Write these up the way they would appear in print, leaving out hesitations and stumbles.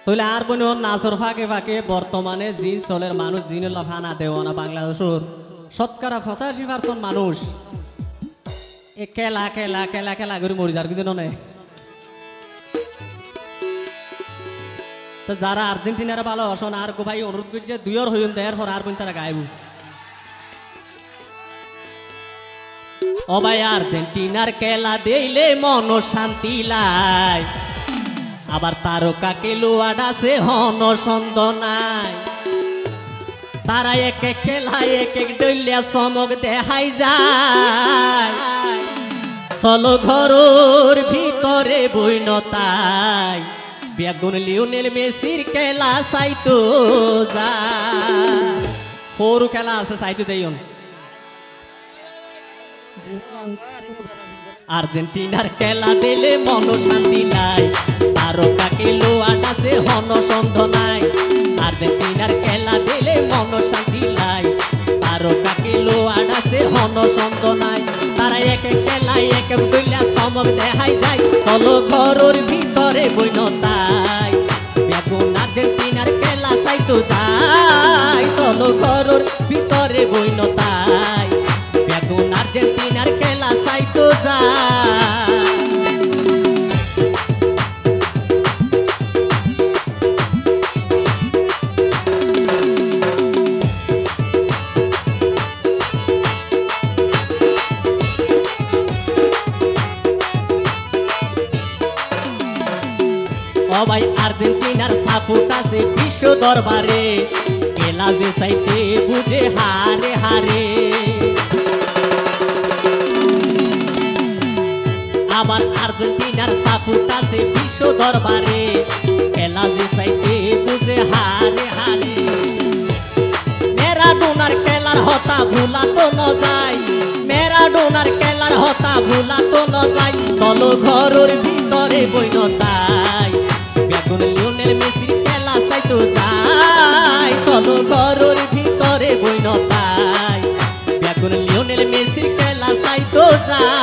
তাহলে আর কোনো নাচর ফাঁকে ফাঁকে বর্তমানে জিন চলের মানুষ জিনুল্লাহ ফানা দেওয়া না বাংলাদেশের শতকরা 85% মানুষ এ খেলা খেলা খেলা খেলা করে মরি যার কিন্তু নয়। তো যারা আর্জেন্টিনার ভালোবাসন আর গো ভাই অনুরোধ করছে দুইর হইম দেয়ার পর আর কোন তারা গাইব। ও ভাই আর্জেন্টিনার খেলা দেইলে মন শান্তি লাই, আবার তারকা লোয়াড আছে হন সন্দ নাই। তারা এক এক খেলায় এক এক ডইলিয়া চমক দেখাই যায়, চলো ঘরের ভিতরে বইনতাই বেগুন লিওনেল মেসির খেলা চাইতো যায়। সরু খেলা আছে চাইতো দেইন। আর্জেন্টিনার খেলা দিলে মন শান্তি নাই, তারকা লোয়াড আছে হন সন্দ নাই। আর্জেন্টিনার খেলা দিলে মন শান্তি নাই, তারকা লোয়াড আছে হন সন্দ নাই। তারা এক এক খেলায় এক এক ডইলা চমক দেখাই যায়, চলো ঘরের ভিতরে বইনতাই বেগুন আর্জেন্টিনার খেলা চাইতো যায়। চলো ঘরের ভিতরে বইনতাই বেগুন আর্জেন্টিনার খেলা চাইতো যায়। ও ভাই আর্জেন্টিনার সাপোর্ট আছে বিশ্ব দরবারে, খেলা যে চাইতে বুঝে হারে হারে। আবার আর্জেন্টিনার সাপোর্ট আছে বিশ্ব দরবারে, খেলা যে চাইতে বুঝে হারে হারে। ম্যারাডোনার খেলার হতা ভুলা তো ন যায়, ম্যারাডোনার খেলার হতা ভুলা তো ন যায়। চলো ঘরের ভিতরে বইনতাই বেগুন লিওনেল মেসির খেলা চাইতো যায়। চলো ঘরের ভিতরে বইনতাই বেগুন লিওনেল মেসির খেলা চাইতো যায়।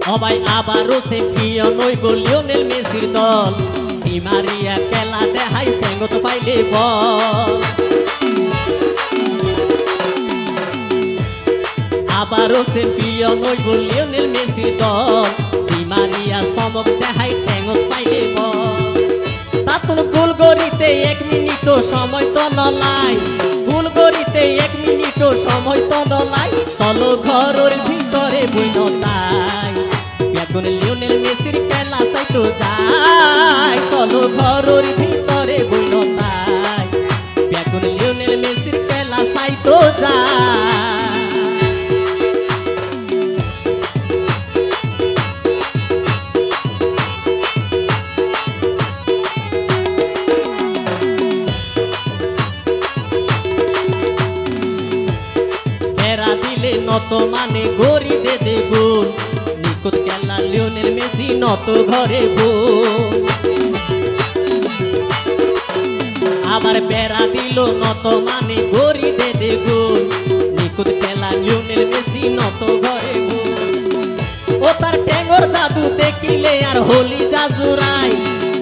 সবাই আবারও চ্যাম্পিয়ন হইব লিওনেল মেসির দল, ডি মারিয়া খেলা দেখাই ঠেঙ্গত পাইলে বল। আবারও চ্যাম্পিয়ন হইব লিওনেল মেসির দল, ডি মারিয়া চমক দেখাই ঠেঙ্গত পাইলে বল। তাতন গোল গড়িতে 1 মিনিটও সময় তো নলাই, গোল গড়িতে 1 মিনিটও সময় তো নলাই। চলো ঘরের ভিতরে বইনতাই বেগুন লিওনেল মেসির খেলা চাইতো যায়। চলো ঘরের ভিতরে বইনতাই বেগুন লিওনেল মেসির খেলা চাইতো যায়। বেড়া দিলে নত মানে গড়ি দে দেগুন, নিকুত খেলা লিওনেল মেসি নত ঘরে বোন। আবার বেড়া দিল নত মানে গড়ি দে দেগুন, নিকুত খেলা লিওনেল মেসি নত ঘরে বোন। ও তার ঠেঙ্গর জাদু দেখিলে আর হোলি জাজুরাই,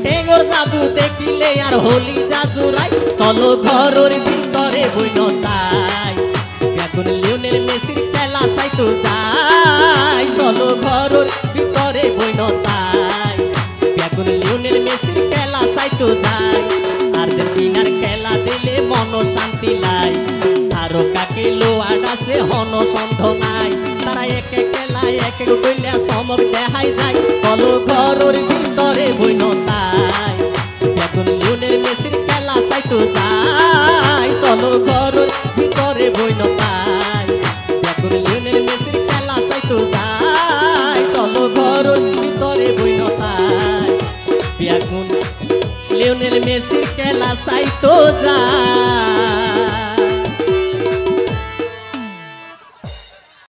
ঠেঙ্গর জাদু দেখিলে আর হোলি জাজুরাই। চলো ঘরের ভিতরে বইনতাই বেগুন লিওনেল মেসির খেলা চাইতো যায়। চলো ঘরের ভিতরে বইনতাই বেগুন লিওনেল মেসির খেলা চাইতো যায়। আর্জেন্টিনার খেলা দিলে মন শান্তি লাই, তারকা লোয়াড আছে হন সন্দ নাই। তারা এক এক খেলায় এক এক ডইলা চমক দেখাই যায়, চলো ঘরের ভিতরে বইনতাই বেগুন লিওনেল মেসির খেলা চাইতো যায়। চলো ঘরের ভিতরে বইনতাই বেগুন লিওনেল মেসির খেলা চাইতো যায়। চলো ঘরের ভিতরে বইনতাই বেগুন লিওনেল মেসির খেলা চাইতো যায়।